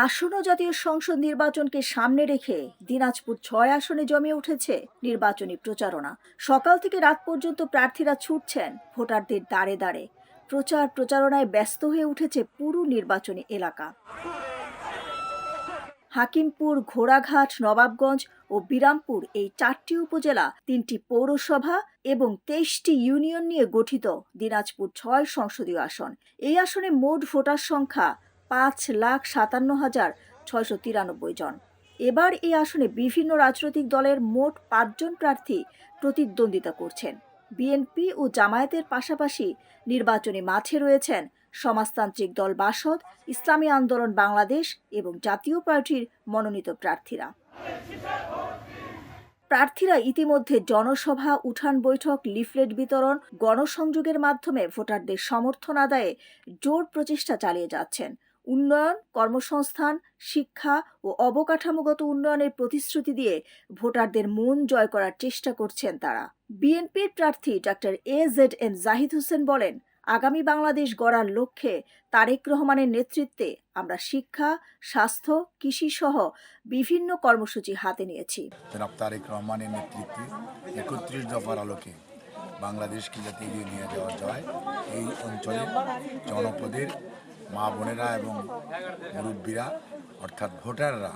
আসন্ন জাতীয় সংসদ নির্বাচনকে সামনে রেখে দিনাজপুর ৬ আসনে জমে উঠেছে নির্বাচনী প্রচারণা। সকাল থেকে রাত পর্যন্ত প্রার্থীরা ছুটছেন ভোটারদের দাঁড়ে দাঁড়ে। প্রচারণায় ব্যস্ত হয়ে উঠেছে পুরো নির্বাচনী এলাকা। হাকিমপুর, ঘোড়াঘাট, নবাবগঞ্জ ও বিরামপুর এই ৪টি উপজেলা, ৩টি পৌরসভা এবং ২৩টি ইউনিয়ন নিয়ে গঠিত দিনাজপুর ৬ সংসদীয় আসন। এই আসনে মোট ভোটার সংখ্যা ৫,৫৭,৬৯৩ জন। এবার এই আসনে বিভিন্ন রাজনৈতিক দলের মোট ৫ জন প্রার্থী প্রতিদ্বন্দ্বিতা করছেন। বিএনপি ও জামায়াতের পাশাপাশি নির্বাচনী মাঠে রয়েছেন সমাজতান্ত্রিক দল বাসদ, ইসলামী আন্দোলন বাংলাদেশ এবং জাতীয় পার্টির মনোনীত প্রার্থীরা ইতিমধ্যে জনসভা, উঠান বৈঠক, লিফলেট বিতরণ, গণসংযোগের মাধ্যমে ভোটারদের সমর্থন আদায়ে জোর প্রচেষ্টা চালিয়ে যাচ্ছেন। উন্নয়ন, কর্মসংস্থান, শিক্ষা ও অবকাঠামোগত উন্নয়নের প্রতিশ্রুতি দিয়ে ভোটারদের মন জয় করার চেষ্টা করছেন তারা। বিএনপির প্রার্থী ডক্টর AZM জাহিদ হোসেন বলেন, আগামী বাংলাদেশ গড়ার লক্ষ্যে তারেক রহমানের নেতৃত্বে আমরা শিক্ষা, স্বাস্থ্য, কৃষি সহ বিভিন্ন কর্মসূচি হাতে নিয়েছি। জনাব তারেক রহমানের নেতৃত্বে ৩১ দফার আলোকে বাংলাদেশকে যাতে এগিয়ে নিয়ে যাওয়া যায়, এই অঞ্চলের জনপদের মা বোনেরা এবং মুরব্বীরা অর্থাৎ ভোটাররা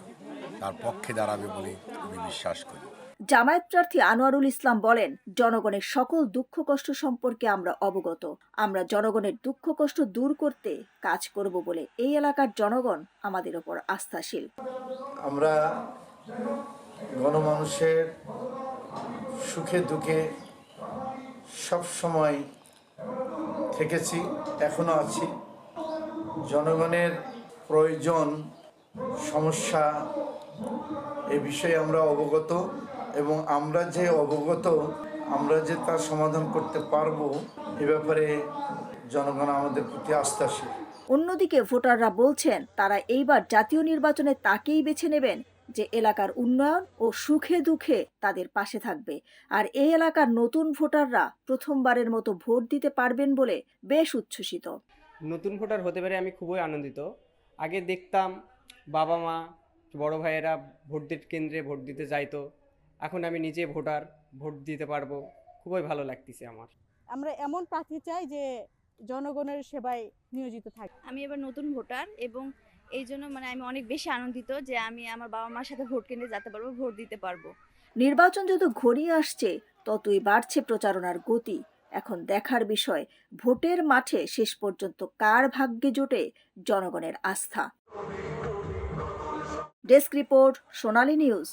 তার পক্ষে দাঁড়াবে বলে আমি বিশ্বাস করি। জামায়াত প্রার্থী আনোয়ারুল ইসলাম বলেন, জনগণের সকল দুঃখ কষ্ট সম্পর্কে আমরা অবগত। আমরা জনগণের দুঃখ কষ্ট দূর করতে কাজ করব বলে এই এলাকার জনগণ আমাদের ওপর আস্থাশীল। আমরা গণমানুষের সুখে দুঃখে সব সময় থেকেছি, এখনো আছি। জনগণের প্রয়োজন, সমস্যা এ বিষয়ে আমরা অবগত, এবং আমরা যে অবগত, আমরা যে তার সমাধান করতে পারবো এ ব্যাপারে জনগণ আমাদের প্রতি আস্থাশীল। অন্যদিকে ভোটাররা বলছেন, তারা এইবার জাতীয় নির্বাচনে তাকেই বেছে নেবেন যে এলাকার উন্নয়ন ও সুখে দুঃখে তাদের পাশে থাকবে। আর এই এলাকার নতুন ভোটাররা প্রথমবারের মতো ভোট দিতে পারবেন বলে বেশ উচ্ছ্বসিত। নতুন ভোটার হতে পেরে আমি খুবই আনন্দিত। আগে দেখতাম বাবা মা, বড় ভাইয়েরা ভোটের কেন্দ্রে ভোট দিতে যাইতো, এখন আমি নিজে ভোট দিতে পারবো। খুবই ভালো লাগতেছে আমার। আমরা এমন প্রার্থী চাই যে জনগণের সেবায় নিয়োজিত থাকে। আমি এবার নতুন ভোটার এবং এই জন্য আমি অনেক বেশি আনন্দিত যে আমি আমার বাবা মার সাথে ভোট কেন্দ্রে যেতে পারবো, ভোট দিতে পারবো। নির্বাচন যত ঘনিয়ে আসছে ততই বাড়ছে প্রচারণার গতি। এখন দেখার বিষয়, ভোটের মাঠে শেষ পর্যন্ত কার ভাগ্যে জোটে জনগণের আস্থা। ডেস্ক রিপোর্ট, সোনালী নিউজ।